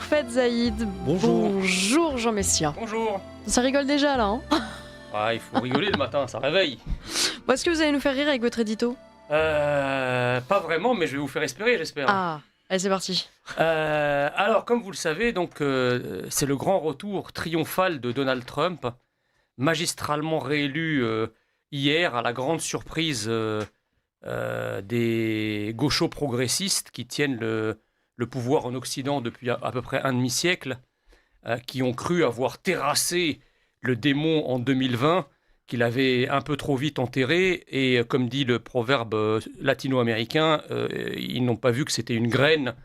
Bonjour Faites Zaïd. Bonjour. Bonjour Jean Messia. Bonjour. Ça rigole déjà là, hein? Ah, il faut rigoler le matin, ça réveille. Bon, est-ce que vous allez nous faire rire avec votre édito? Pas vraiment, mais je vais vous faire espérer, j'espère. Ah, allez c'est parti. Alors, comme vous le savez, donc, c'est le grand retour triomphal de Donald Trump, magistralement réélu hier, à la grande surprise des gauchos progressistes qui tiennent le pouvoir en Occident depuis à peu près un demi-siècle, qui ont cru avoir terrassé le démon en 2020, qu'il avait un peu trop vite enterré, et comme dit le proverbe latino-américain, ils n'ont pas vu que c'était une graine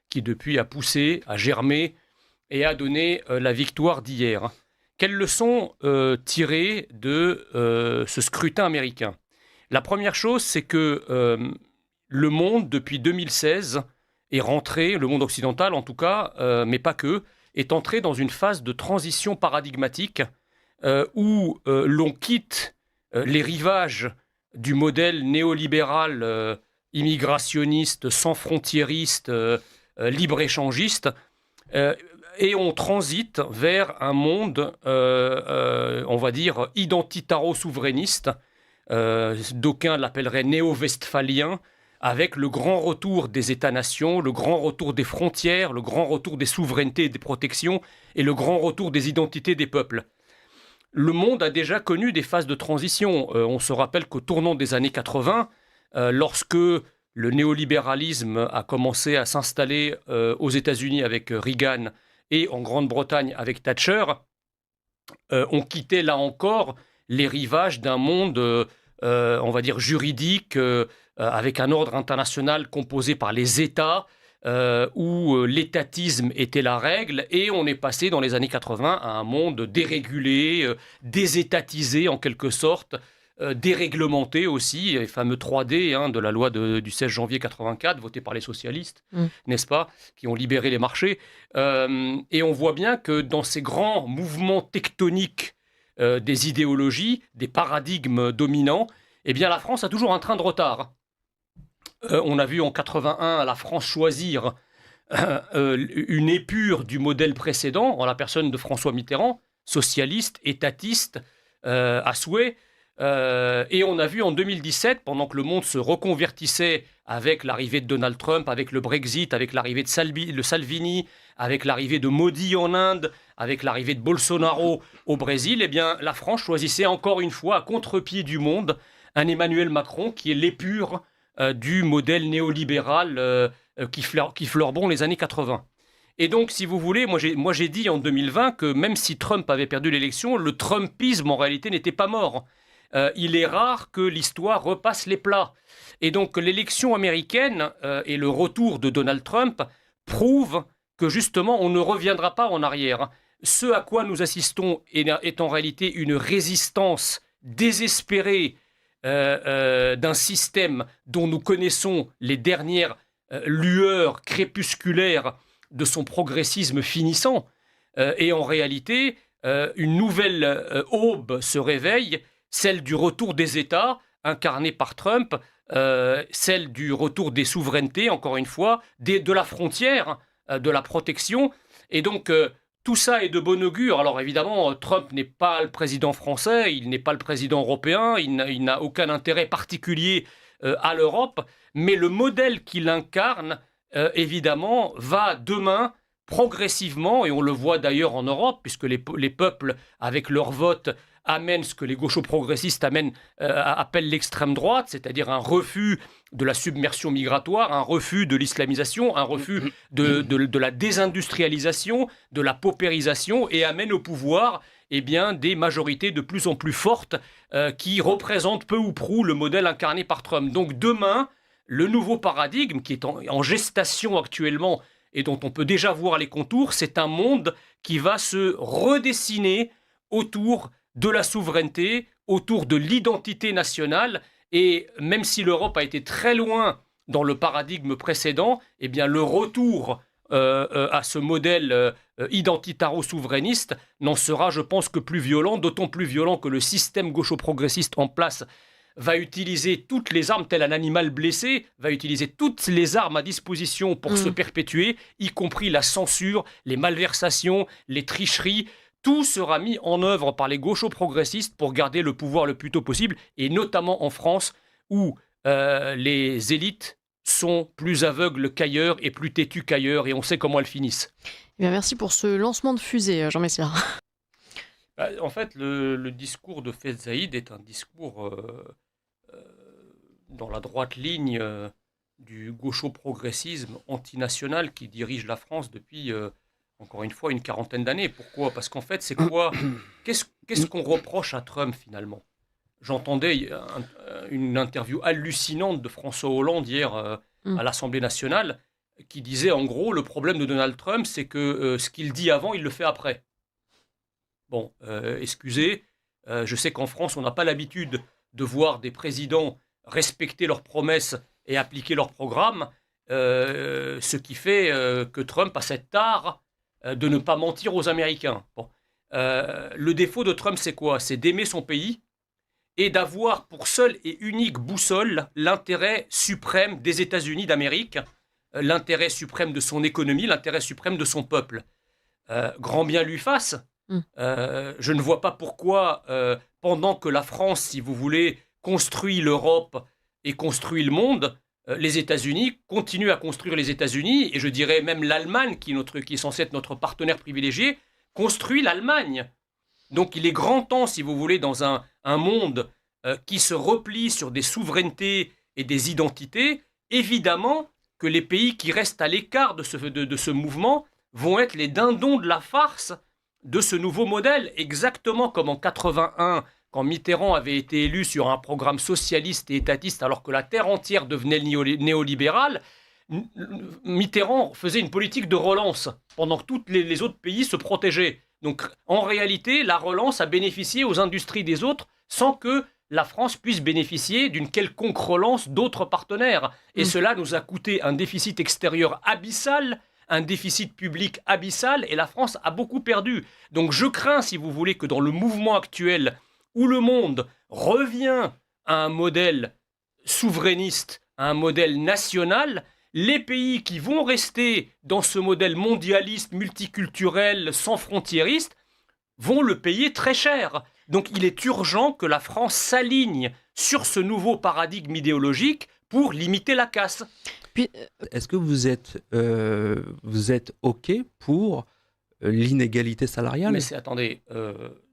qui depuis a poussé, a germé et a donné la victoire d'hier. Quelles leçons tirer de ce scrutin américain? La première chose, c'est que le monde, depuis 2016, est rentré, le monde occidental en tout cas, mais pas que, est entré dans une phase de transition paradigmatique où l'on quitte les rivages du modèle néolibéral, immigrationniste, sans frontiériste, libre-échangiste, et on transite vers un monde, on va dire, identitaro-souverainiste, d'aucuns l'appelleraient néo-westphalien, avec le grand retour des États-nations, le grand retour des frontières, le grand retour des souverainetés et des protections, et le grand retour des identités des peuples. Le monde a déjà connu des phases de transition. On se rappelle qu'au tournant des années 80, lorsque le néolibéralisme a commencé à s'installer aux États-Unis avec Reagan et en Grande-Bretagne avec Thatcher, on quittait là encore les rivages d'un monde, on va dire, juridique, avec un ordre international composé par les États, où l'étatisme était la règle, et on est passé dans les années 80 à un monde dérégulé, désétatisé en quelque sorte, déréglementé aussi, les fameux 3D de la loi du 16 janvier 84, votée par les socialistes, n'est-ce pas, qui ont libéré les marchés. Et on voit bien que dans ces grands mouvements tectoniques des idéologies, des paradigmes dominants, eh bien la France a toujours un train de retard. On a vu en 81 la France choisir une épure du modèle précédent, en la personne de François Mitterrand, socialiste, étatiste, à souhait. Et on a vu en 2017, pendant que le monde se reconvertissait avec l'arrivée de Donald Trump, avec le Brexit, avec l'arrivée de Salvini, avec l'arrivée de Modi en Inde, avec l'arrivée de Bolsonaro au Brésil, eh bien, la France choisissait encore une fois, à contre-pied du monde, un Emmanuel Macron qui est l'épure du modèle néolibéral qui fleurbon les années 80. Et donc, si vous voulez, moi j'ai dit en 2020 que même si Trump avait perdu l'élection, le Trumpisme en réalité n'était pas mort. Il est rare que l'histoire repasse les plats. Et donc l'élection américaine et le retour de Donald Trump prouvent que justement on ne reviendra pas en arrière. Ce à quoi nous assistons est en réalité une résistance désespérée d'un système dont nous connaissons les dernières lueurs crépusculaires de son progressisme finissant. Et en réalité, une nouvelle aube se réveille, celle du retour des États, incarnée par Trump, celle du retour des souverainetés, encore une fois, de la frontière, de la protection. Et donc, tout ça est de bon augure. Alors évidemment, Trump n'est pas le président français, il n'est pas le président européen, il n'a aucun intérêt particulier à l'Europe, mais le modèle qu'il incarne, évidemment, va demain progressivement, et on le voit d'ailleurs en Europe, puisque les peuples, avec leur vote, amènent ce que les gauchos progressistes appellent l'extrême droite, c'est-à-dire un refus de la submersion migratoire, un refus de l'islamisation, un refus de la désindustrialisation, de la paupérisation, et amènent au pouvoir des majorités de plus en plus fortes qui représentent peu ou prou le modèle incarné par Trump. Donc demain, le nouveau paradigme qui est en gestation actuellement et dont on peut déjà voir les contours, c'est un monde qui va se redessiner autour de la souveraineté, autour de l'identité nationale. Et même si l'Europe a été très loin dans le paradigme précédent, eh bien le retour à ce modèle identitaro-souverainiste n'en sera, je pense, que plus violent, d'autant plus violent que le système gaucho-progressiste en place va utiliser toutes les armes, tel un animal blessé, va utiliser toutes les armes à disposition pour se perpétuer, y compris la censure, les malversations, les tricheries. Tout sera mis en œuvre par les gauchos-progressistes pour garder le pouvoir le plus tôt possible, et notamment en France, où les élites sont plus aveugles qu'ailleurs et plus têtues qu'ailleurs, et on sait comment elles finissent. Eh bien, merci pour ce lancement de fusée, Jean Messia. En fait, le discours de Faiz Saïd est un discours dans la droite ligne du gaucho-progressisme antinational qui dirige la France depuis, encore une fois, une quarantaine d'années. Pourquoi ? Parce qu'en fait, c'est quoi ? Qu'est-ce qu'on reproche à Trump, finalement ? J'entendais une interview hallucinante de François Hollande hier à l'Assemblée nationale qui disait, en gros, le problème de Donald Trump, c'est que ce qu'il dit avant, il le fait après. Bon, excusez, je sais qu'en France, on n'a pas l'habitude de voir des présidents respecter leurs promesses et appliquer leurs programmes, ce qui fait que Trump a cette tare de ne pas mentir aux Américains. Bon. Le défaut de Trump, c'est quoi ? C'est d'aimer son pays et d'avoir pour seule et unique boussole l'intérêt suprême des États-Unis d'Amérique, l'intérêt suprême de son économie, l'intérêt suprême de son peuple. Grand bien lui fasse. Je ne vois pas pourquoi, pendant que la France, si vous voulez, construit l'Europe et construit le monde, les États-Unis continuent à construire les États-Unis, et je dirais même l'Allemagne, qui est censée être notre partenaire privilégié, construit l'Allemagne. Donc il est grand temps, si vous voulez, dans un monde qui se replie sur des souverainetés et des identités, évidemment que les pays qui restent à l'écart de ce mouvement vont être les dindons de la farce de ce nouveau modèle, exactement comme en 81, quand Mitterrand avait été élu sur un programme socialiste et étatiste, alors que la terre entière devenait néolibérale. Mitterrand faisait une politique de relance, pendant que tous les autres pays se protégeaient. Donc, en réalité, la relance a bénéficié aux industries des autres, sans que la France puisse bénéficier d'une quelconque relance d'autres partenaires. Et cela nous a coûté un déficit extérieur abyssal, un déficit public abyssal, et la France a beaucoup perdu. Donc je crains, si vous voulez, que dans le mouvement actuel, où le monde revient à un modèle souverainiste, à un modèle national, les pays qui vont rester dans ce modèle mondialiste, multiculturel, sans frontiériste, vont le payer très cher. Donc il est urgent que la France s'aligne sur ce nouveau paradigme idéologique pour limiter la casse. Puis, est-ce que vous êtes OK pour l'inégalité salariale ? Mais attendez,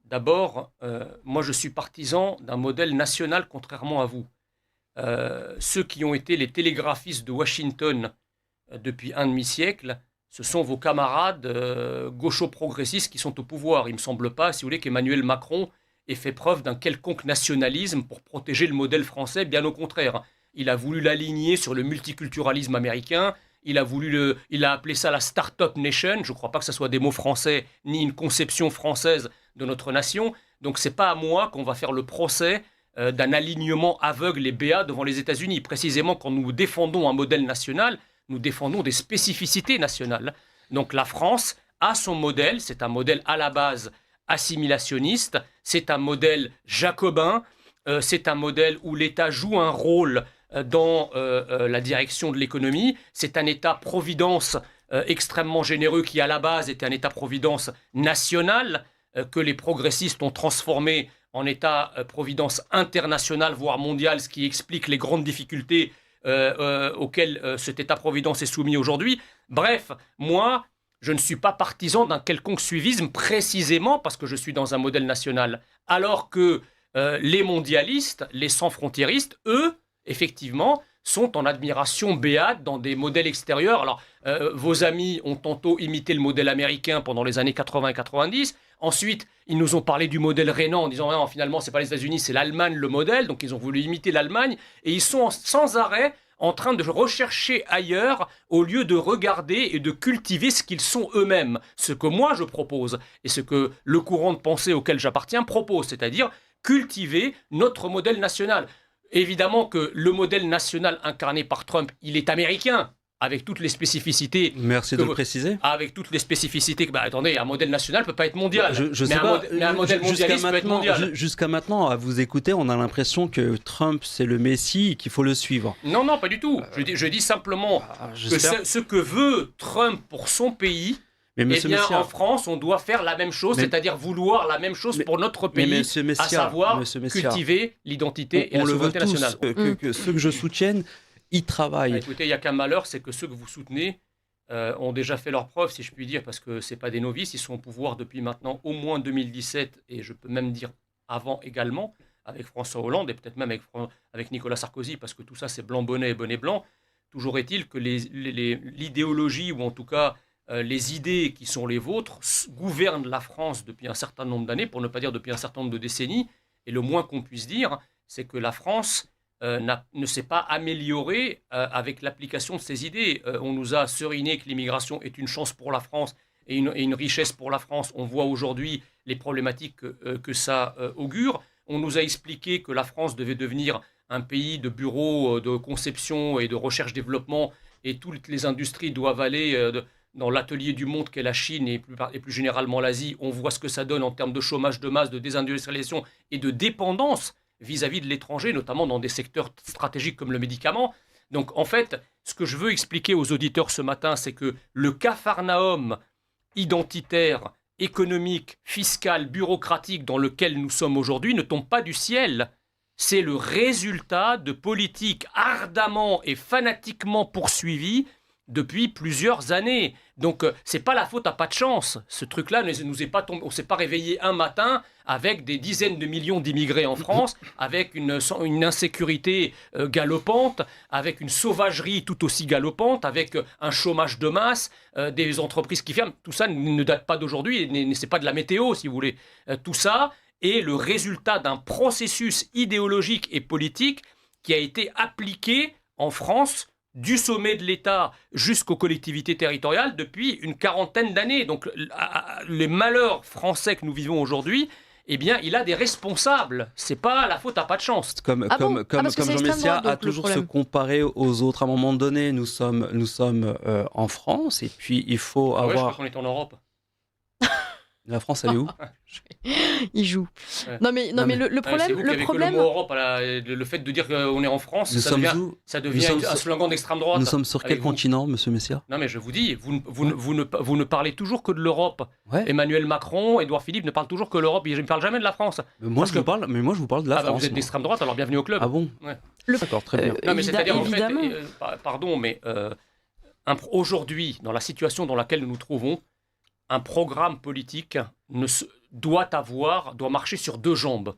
d'abord, moi je suis partisan d'un modèle national, contrairement à vous. Ceux qui ont été les télégraphistes de Washington depuis un demi-siècle, ce sont vos camarades gaucho-progressistes qui sont au pouvoir. Il ne me semble pas, si vous voulez, qu'Emmanuel Macron ait fait preuve d'un quelconque nationalisme pour protéger le modèle français, bien au contraire. Il a voulu l'aligner sur le multiculturalisme américain, il a appelé ça la Startup Nation, je ne crois pas que ce soit des mots français, ni une conception française de notre nation. Donc ce n'est pas à moi qu'on va faire le procès d'un alignement aveugle et béat devant les États-Unis. Précisément, quand nous défendons un modèle national, nous défendons des spécificités nationales. Donc la France a son modèle, c'est un modèle à la base assimilationniste, c'est un modèle jacobin, c'est un modèle où l'État joue un rôle dans la direction de l'économie. C'est un État-providence extrêmement généreux qui, à la base, était un État-providence national que les progressistes ont transformé en État-providence international, voire mondial, ce qui explique les grandes difficultés auxquelles cet État-providence est soumis aujourd'hui. Bref, moi, je ne suis pas partisan d'un quelconque suivisme, précisément parce que je suis dans un modèle national. Alors que les mondialistes, les sans-frontiéristes, eux, effectivement, sont en admiration béate dans des modèles extérieurs. Alors, vos amis ont tantôt imité le modèle américain pendant les années 80 et 90. Ensuite, ils nous ont parlé du modèle rhénan en disant non, finalement, ce n'est pas les États-Unis, c'est l'Allemagne le modèle. Donc, ils ont voulu imiter l'Allemagne. Et ils sont sans arrêt en train de rechercher ailleurs au lieu de regarder et de cultiver ce qu'ils sont eux-mêmes. Ce que moi, je propose et ce que le courant de pensée auquel j'appartiens propose, c'est-à-dire cultiver notre modèle national. Évidemment que le modèle national incarné par Trump, il est américain. avec toutes les spécificités. Merci de le préciser. Avec toutes les spécificités. Attendez, un modèle national ne peut pas être mondial. Je sais pas. Mais un modèle mondialiste peut être mondial. Jusqu'à maintenant, à vous écouter, on a l'impression que Trump, c'est le Messie et qu'il faut le suivre. Non, pas du tout. Je dis simplement que ce que veut Trump pour son pays, en France, on doit faire la même chose, c'est-à-dire vouloir la même chose pour notre pays, à savoir cultiver l'identité et la souveraineté nationale. Ceux que je soutienne, ils travaillent. Écoutez, il n'y a qu'un malheur, c'est que ceux que vous soutenez ont déjà fait leurs preuves, si je puis dire, parce que ce n'est pas des novices, ils sont au pouvoir depuis maintenant au moins 2017, et je peux même dire avant également, avec François Hollande, et peut-être même avec Nicolas Sarkozy, parce que tout ça c'est blanc bonnet et bonnet blanc. Toujours est-il que l'idéologie, ou en tout cas les idées qui sont les vôtres, gouvernent la France depuis un certain nombre d'années, pour ne pas dire depuis un certain nombre de décennies, et le moins qu'on puisse dire, c'est que la France ne s'est pas améliorée avec l'application de ces idées. On nous a seriné que l'immigration est une chance pour la France et une richesse pour la France. On voit aujourd'hui les problématiques que ça augure. On nous a expliqué que la France devait devenir un pays de bureaux de conception et de recherche-développement, et toutes les industries doivent aller dans l'atelier du monde qu'est la Chine et plus généralement l'Asie. On voit ce que ça donne en termes de chômage de masse, de désindustrialisation et de dépendance vis-à-vis de l'étranger, notamment dans des secteurs stratégiques comme le médicament. Donc en fait, ce que je veux expliquer aux auditeurs ce matin, c'est que le capharnaüm identitaire, économique, fiscal, bureaucratique dans lequel nous sommes aujourd'hui ne tombe pas du ciel. C'est le résultat de politiques ardemment et fanatiquement poursuivies depuis plusieurs années. Donc, c'est pas la faute à pas de chance. Ce truc-là ne nous est pas tombé. On s'est pas réveillé un matin avec des dizaines de millions d'immigrés en France, avec une insécurité galopante, avec une sauvagerie tout aussi galopante, avec un chômage de masse, des entreprises qui ferment. Tout ça ne date pas d'aujourd'hui, et c'est pas de la météo, si vous voulez. Tout ça est le résultat d'un processus idéologique et politique qui a été appliqué en France du sommet de l'État jusqu'aux collectivités territoriales depuis une quarantaine d'années. Donc les malheurs français que nous vivons aujourd'hui, eh bien, il a des responsables. C'est pas la faute à pas de chance. Comme Jean Messia a toujours se comparé aux autres. À un moment donné, nous sommes en France, et puis il faut avoir... je crois qu'on est en Europe. La France, elle est où? Il joue. Ouais. Non mais le problème... C'est vous qui avez que le mot Europe, le fait de dire qu'on est en France, ça devient un slogan d'extrême droite. Nous sommes sur quel continent, monsieur Messia? Non mais je vous dis, vous ne parlez toujours que de l'Europe. Ouais. Emmanuel Macron, Édouard Philippe ne parlent toujours que de l'Europe, ils ne parlent jamais de la France. Moi je vous parle de la France. Vous êtes d'extrême droite, alors bienvenue au club. Ah bon? Ouais. D'accord, très bien. Non mais c'est-à-dire en fait, pardon, mais aujourd'hui, dans la situation dans laquelle nous nous trouvons, un programme politique doit marcher sur deux jambes.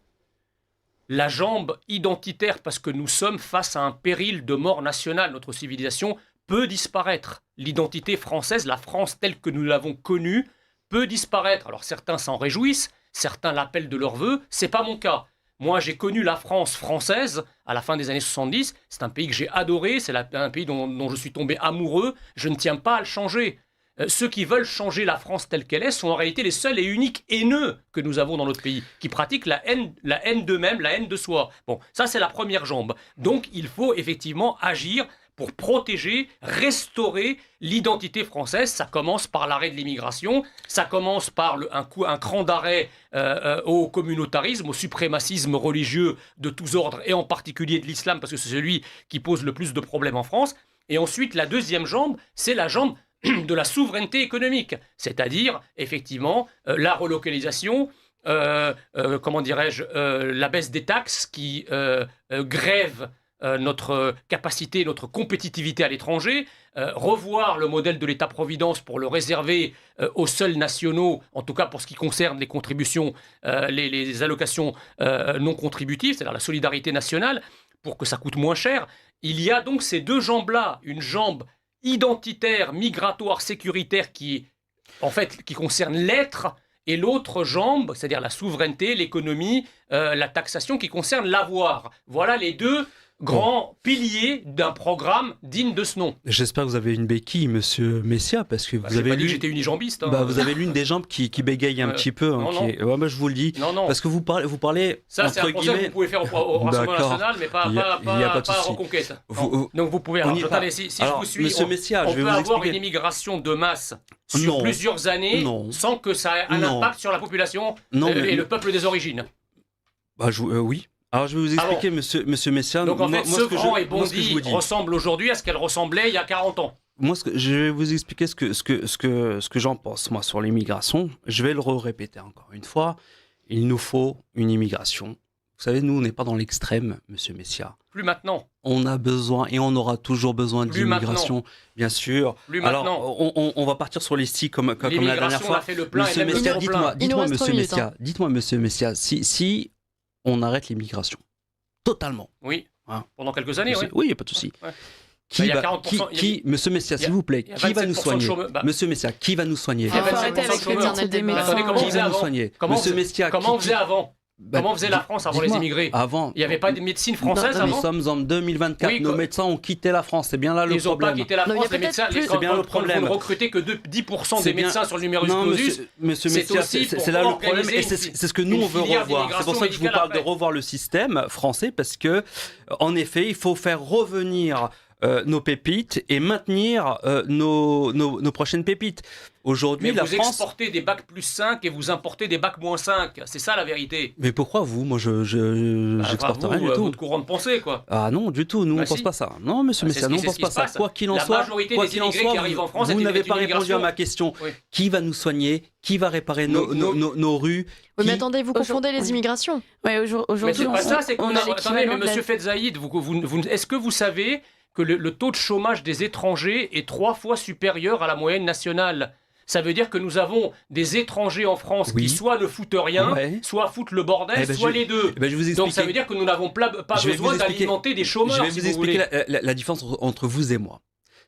La jambe identitaire, parce que nous sommes face à un péril de mort nationale. Notre civilisation peut disparaître. L'identité française, la France telle que nous l'avons connue, peut disparaître. Alors certains s'en réjouissent, certains l'appellent de leur vœu. C'est pas mon cas. Moi, j'ai connu la France française à la fin des années 70. C'est un pays que j'ai adoré. C'est un pays dont je suis tombé amoureux. Je ne tiens pas à le changer. Ceux qui veulent changer la France telle qu'elle est sont en réalité les seuls et uniques haineux que nous avons dans notre pays, qui pratiquent la haine d'eux-mêmes, la haine de soi. Bon, ça c'est la première jambe. Donc il faut effectivement agir pour protéger, restaurer l'identité française. Ça commence par l'arrêt de l'immigration, ça commence par un cran d'arrêt au communautarisme, au suprémacisme religieux de tous ordres, et en particulier de l'islam, parce que c'est celui qui pose le plus de problèmes en France. Et ensuite, la deuxième jambe, c'est la jambe de la souveraineté économique, c'est-à-dire effectivement la relocalisation, la baisse des taxes qui grèvent notre capacité, notre compétitivité à l'étranger, revoir le modèle de l'État-providence pour le réserver aux seuls nationaux, en tout cas pour ce qui concerne les contributions, les allocations non contributives, c'est-à-dire la solidarité nationale, pour que ça coûte moins cher. Il y a donc ces deux jambes-là, une jambe identitaire, migratoire, sécuritaire qui concerne l'être, et l'autre jambe, c'est-à-dire la souveraineté, l'économie, la taxation qui concerne l'avoir. Voilà les deux grand pilier d'un programme digne de ce nom. J'espère que vous avez une béquille, monsieur Messia, parce que vous avez pas dit que j'étais unijambiste. Vous avez l'une des jambes qui bégaye un petit peu. Non. Moi, je vous le dis. Non. Parce que vous parlez ça, c'est un procès que vous pouvez faire au Rassemblement national, mais pas à Reconquête. Donc vous pouvez... Attendez, si je vous suis, monsieur Messia, on peut avoir une immigration de masse sur plusieurs années sans que ça ait un impact sur la population et le peuple des origines. Oui. Alors je vais vous expliquer, monsieur Messia. Donc en fait, ce grand et Bondy ressemble aujourd'hui à ce qu'elle ressemblait il y a 40 ans. Moi, je vais vous expliquer ce que j'en pense, moi, sur l'immigration. Je vais le répéter encore une fois. Il nous faut une immigration. Vous savez, nous, on n'est pas dans l'extrême, monsieur Messia. Plus maintenant. On a besoin et on aura toujours besoin d'immigration, bien sûr. Plus maintenant. Alors, on va partir sur les stis comme la dernière fois. On a fait le plein monsieur Messia, dites-moi, monsieur Messia, si on arrête l'immigration totalement. Oui. Pendant quelques années, oui. Il n'y a pas de souci. Monsieur Messia, s'il vous plaît, qui va nous soigner? Monsieur Messia, qui va nous soigner? Comment on faisait avant? Comment on faisait avant? Comment faisait la France avant les immigrés? Il n'y avait pas de médecine française avant? Nous sommes en 2024, nos médecins ont quitté la France, c'est bien là le problème. Ils n'ont pas quitté la France, les médecins, c'est bien le problème. Vous ne recrutez que 10% des médecins sur le numerus clausus. Monsieur Messia, c'est là le problème et c'est ce que nous on veut revoir. C'est pour ça que je vous parle de revoir le système français parce que, en effet, il faut faire revenir nos pépites et maintenir nos prochaines pépites. Aujourd'hui, la France... exportez des bacs plus 5 et vous importez des bacs moins 5. C'est ça la vérité. Mais pourquoi vous? Moi, j'exporte rien du tout. Votre courant de pensée, quoi. Ah non, du tout. Nous, on ne pense pas ça. Non, monsieur Messia, nous, on ne pense pas ça. Quoi qu'il en soit, vous n'avez pas répondu à ma question. Qui va nous soigner? Qui va réparer nos rues? Oui, mais attendez, vous confondez les immigrations. Oui, aujourd'hui, mais c'est pas ça, c'est qu'on a... Attendez, mais monsieur Fetzaïd, est-ce que vous savez que le taux de chômage des étrangers est 3 fois supérieur à la moyenne nationale? Ça veut dire que nous avons des étrangers en France qui soit ne foutent rien, soit foutent le bordel, soit les deux. Donc ça veut dire que nous n'avons pas besoin d'alimenter des chômeurs. Je vais vous expliquer la différence entre vous et moi.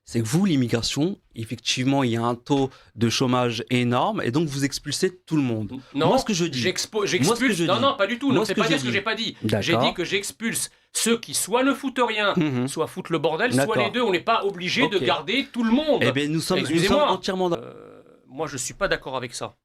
C'est que vous, l'immigration, effectivement, il y a un taux de chômage énorme et donc vous expulsez tout le monde. Non, moi, ce que je dis... j'expulse... Non, pas du tout. C'est pas dire ce que j'ai pas dit. J'ai dit que j'expulse ceux qui soit ne foutent rien, soit foutent le bordel, soit les deux. On n'est pas obligé de garder tout le monde. Eh bien, nous sommes entièrement... Moi, je ne suis pas d'accord avec ça.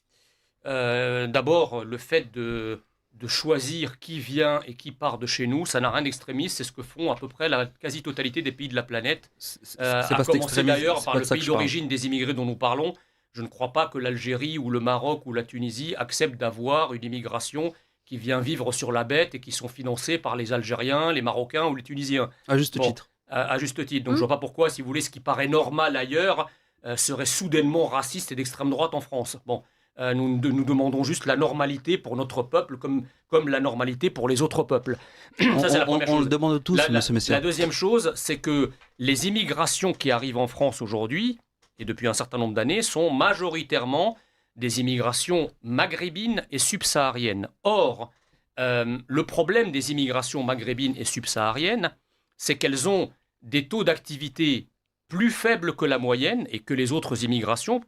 D'abord, le fait de choisir qui vient et qui part de chez nous, ça n'a rien d'extrémiste. C'est ce que font à peu près la quasi-totalité des pays de la planète. À commencer d'ailleurs par le pays d'origine des immigrés dont nous parlons. Je ne crois pas que l'Algérie ou le Maroc ou la Tunisie acceptent d'avoir une immigration qui vient vivre sur la bête et qui sont financés par les Algériens, les Marocains ou les Tunisiens. À juste titre. À juste titre. Donc je ne vois pas pourquoi, si vous voulez, ce qui paraît normal ailleurs serait soudainement raciste et d'extrême droite en France. Bon, nous demandons juste la normalité pour notre peuple comme la normalité pour les autres peuples. Ça, c'est la première chose. On le demande tous, monsieur Messia. La deuxième chose, c'est que les immigrations qui arrivent en France aujourd'hui, et depuis un certain nombre d'années, sont majoritairement des immigrations maghrébines et subsahariennes. Or, le problème des immigrations maghrébines et subsahariennes, c'est qu'elles ont des taux d'activité plus faibles que la moyenne et que les autres immigrations.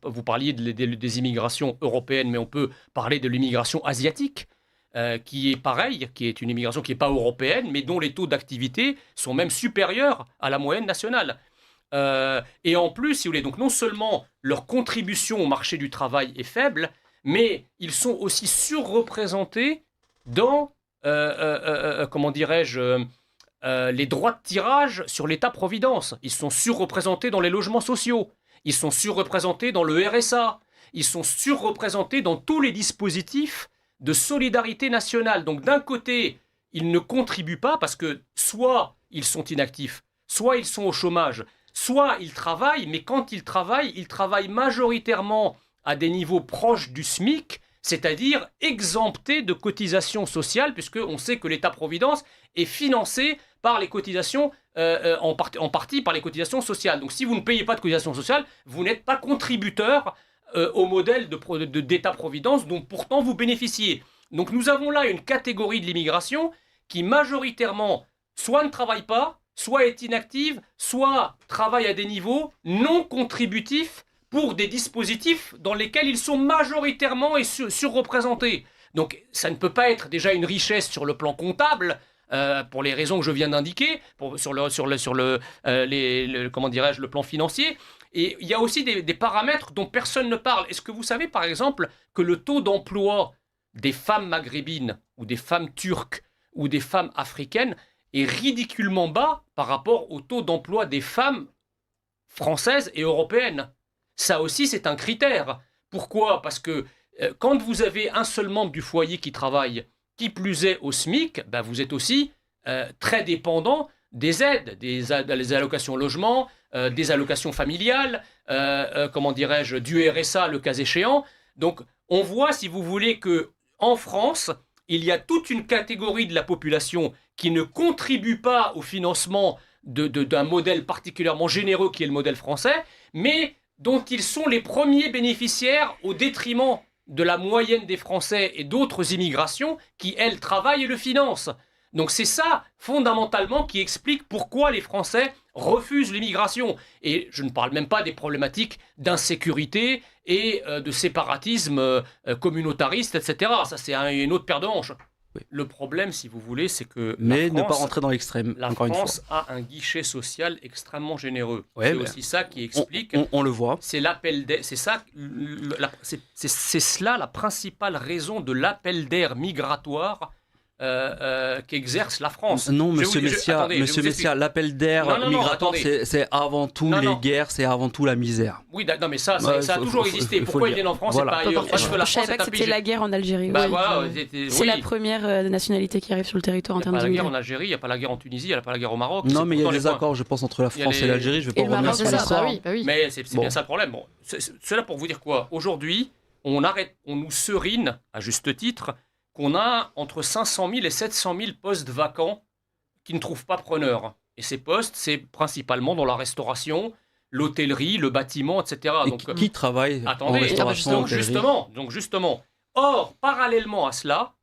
Vous parliez des immigrations européennes, mais on peut parler de l'immigration asiatique, qui est pareil, qui est une immigration qui n'est pas européenne, mais dont les taux d'activité sont même supérieurs à la moyenne nationale. Et en plus, si vous voulez, donc non seulement leur contribution au marché du travail est faible, mais ils sont aussi surreprésentés dans, comment dirais-je, les droits de tirage sur l'État-providence. Ils sont surreprésentés dans les logements sociaux. Ils sont surreprésentés dans le RSA. Ils sont surreprésentés dans tous les dispositifs de solidarité nationale. Donc d'un côté, ils ne contribuent pas parce que soit ils sont inactifs, soit ils sont au chômage, soit ils travaillent, mais quand ils travaillent majoritairement à des niveaux proches du SMIC, c'est-à-dire exemptés de cotisations sociales, puisqu'on sait que l'État-providence est financé par les cotisations, en partie par les cotisations sociales. Donc si vous ne payez pas de cotisations sociales, vous n'êtes pas contributeur au modèle d'État-providence dont pourtant vous bénéficiez. Donc nous avons là une catégorie de l'immigration qui majoritairement soit ne travaille pas, soit est inactive, soit travaille à des niveaux non contributifs pour des dispositifs dans lesquels ils sont majoritairement surreprésentés. Donc ça ne peut pas être déjà une richesse sur le plan comptable pour les raisons que je viens d'indiquer, sur le plan financier. Et il y a aussi des paramètres dont personne ne parle. Est-ce que vous savez, par exemple, que le taux d'emploi des femmes maghrébines ou des femmes turques ou des femmes africaines est ridiculement bas par rapport au taux d'emploi des femmes françaises et européennes? Ça aussi, c'est un critère. Pourquoi ? Parce que quand vous avez un seul membre du foyer qui travaille, qui plus est au SMIC, vous êtes aussi très dépendant des aides, des allocations logement, des allocations familiales, du RSA le cas échéant. Donc on voit, si vous voulez, qu'en France, il y a toute une catégorie de la population qui ne contribue pas au financement d'un modèle particulièrement généreux qui est le modèle français, mais dont ils sont les premiers bénéficiaires au détriment de la moyenne des Français et d'autres immigrations qui, elles, travaillent et le financent. Donc c'est ça, fondamentalement, qui explique pourquoi les Français refusent l'immigration. Et je ne parle même pas des problématiques d'insécurité et de séparatisme communautariste, etc. Ça, c'est une autre paire de manches. Oui. Le problème, si vous voulez, c'est que ne pas rentrer dans l'extrême. La France a un guichet social extrêmement généreux. Ouais, c'est aussi ça qui explique. On le voit. C'est l'appel d'air. C'est ça. C'est cela la principale raison de l'appel d'air migratoire qu'exerce la France. Non, Monsieur Messia, l'appel d'air migratoire, c'est avant tout les guerres, c'est avant tout la misère. Oui, non, mais ça a toujours existé. Pourquoi ils viennent en France et pas ailleurs? Je ne savais pas que c'était la guerre en Algérie. C'est la première nationalité qui arrive sur le territoire en termes de. Il n'y a pas la guerre en Algérie, il n'y a pas la guerre en Tunisie, il n'y a pas la guerre au Maroc. Non, mais il y a des accords, je pense, entre la France et l'Algérie. Je ne vais pas revenir sur l'histoire. Mais c'est bien ça le problème. Bon, cela pour vous dire quoi? Aujourd'hui, on nous serine, à juste titre, qu'on a entre 500 000 et 700 000 postes vacants qui ne trouvent pas preneur. Et ces postes, c'est principalement dans la restauration, l'hôtellerie, le bâtiment, etc. Donc, qui travaille en restauration, donc justement. Or, parallèlement à cela,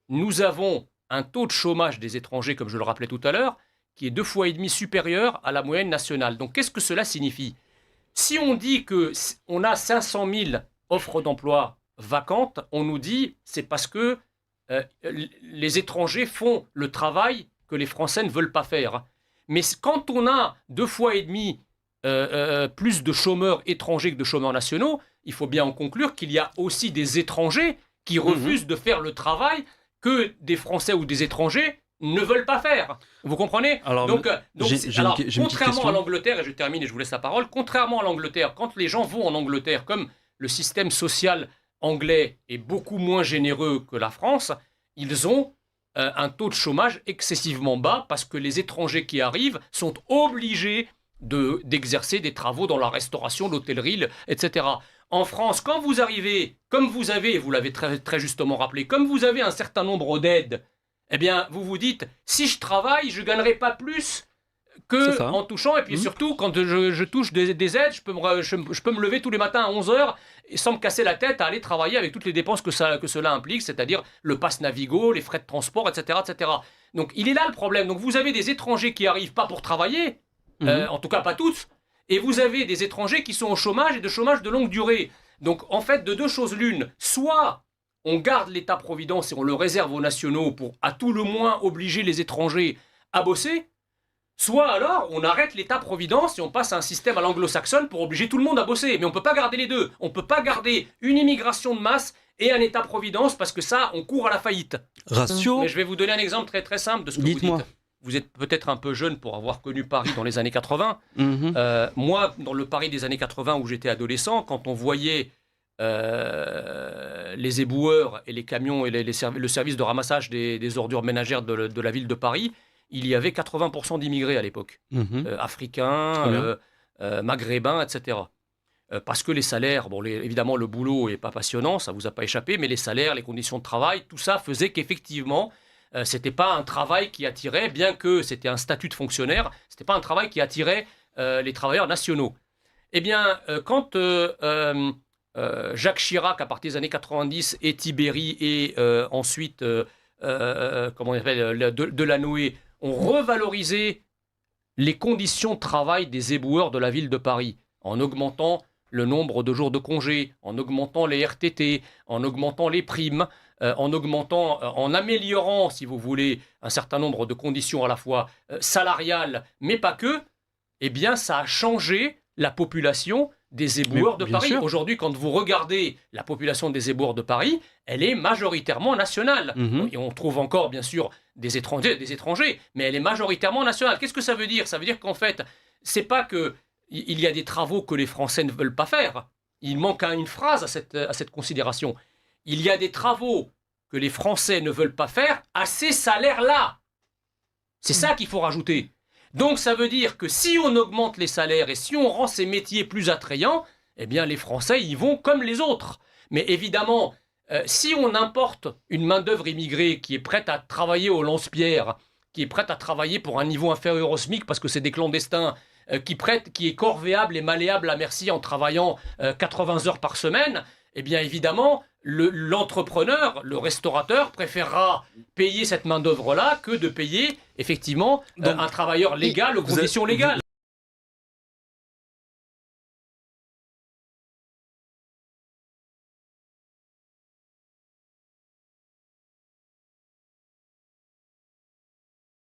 nous avons un taux de chômage des étrangers, comme je le rappelais tout à l'heure, qui est 2,5 fois supérieur à la moyenne nationale. Donc, qu'est-ce que cela signifie? Si on dit qu'on a 500 000 offres d'emploi vacantes, on nous dit c'est parce que les étrangers font le travail que les Français ne veulent pas faire. Mais quand on a 2,5 fois plus de chômeurs étrangers que de chômeurs nationaux, il faut bien en conclure qu'il y a aussi des étrangers qui refusent de faire le travail que des Français ou des étrangers ne veulent pas faire. Vous comprenez? Donc, contrairement à l'Angleterre, et je termine et je vous laisse la parole, contrairement à l'Angleterre, quand les gens vont en Angleterre, comme le système social anglais est beaucoup moins généreux que la France, ils ont un taux de chômage excessivement bas parce que les étrangers qui arrivent sont obligés d'exercer des travaux dans la restauration, l'hôtellerie, etc. En France, quand vous arrivez, comme vous avez, vous l'avez très, très justement rappelé, comme vous avez un certain nombre d'aides, eh bien, vous vous dites, si je travaille, je ne gagnerai pas plus en touchant, et puis surtout, quand je touche des aides, je peux me lever tous les matins à 11h et sans me casser la tête à aller travailler avec toutes les dépenses que cela implique, c'est-à-dire le pass Navigo, les frais de transport, etc., etc. Donc, il est là le problème. Donc, vous avez des étrangers qui n'arrivent pas pour travailler, en tout cas pas tous, et vous avez des étrangers qui sont au chômage et de chômage de longue durée. Donc, en fait, de deux choses l'une, soit on garde l'État-providence et on le réserve aux nationaux pour, à tout le moins, obliger les étrangers à bosser, soit alors on arrête l'État-providence et on passe à un système à l'anglo-saxonne pour obliger tout le monde à bosser. Mais on ne peut pas garder les deux. On ne peut pas garder une immigration de masse et un État-providence parce que ça, on court à la faillite. Ratio. Mais je vais vous donner un exemple très très simple de ce que vous dites. Vous êtes peut-être un peu jeune pour avoir connu Paris dans les années 80. Moi, dans le Paris des années 80 où j'étais adolescent, quand on voyait les éboueurs et les camions et le service de ramassage des ordures ménagères de la ville de Paris, il y avait 80% d'immigrés à l'époque, africains, maghrébins, etc. Parce que les salaires, évidemment le boulot n'est pas passionnant, ça ne vous a pas échappé, mais les salaires, les conditions de travail, tout ça faisait qu'effectivement, ce n'était pas un travail qui attirait, bien que c'était un statut de fonctionnaire, ce n'était pas un travail qui attirait les travailleurs nationaux. Eh bien, quand Jacques Chirac, à partir des années 90, et Tibéri, et ensuite, Delanoë, ont revalorisé les conditions de travail des éboueurs de la ville de Paris, en augmentant le nombre de jours de congé, en augmentant les RTT, en augmentant les primes, en améliorant, si vous voulez, un certain nombre de conditions à la fois salariales, mais pas que, eh bien, ça a changé la population des éboueurs de Paris. Aujourd'hui, quand vous regardez la population des éboueurs de Paris, elle est majoritairement nationale. Et on trouve encore, bien sûr, des étrangers, mais elle est majoritairement nationale. Qu'est-ce que ça veut dire ? Ça veut dire qu'en fait, c'est pas qu'il y a des travaux que les Français ne veulent pas faire. Il manque une phrase à cette considération. Il y a des travaux que les Français ne veulent pas faire à ces salaires-là. C'est ça qu'il faut rajouter. Donc ça veut dire que si on augmente les salaires et si on rend ces métiers plus attrayants, eh bien les Français y vont comme les autres. Mais évidemment, si on importe une main-d'œuvre immigrée qui est prête à travailler au lance-pierre, qui est prête à travailler pour un niveau inférieur au SMIC parce que c'est des clandestins, qui est corvéable et malléable à merci en travaillant 80 heures par semaine, eh bien évidemment, l'entrepreneur, le restaurateur préférera payer cette main-d'œuvre-là que de payer effectivement un travailleur légal aux conditions légales.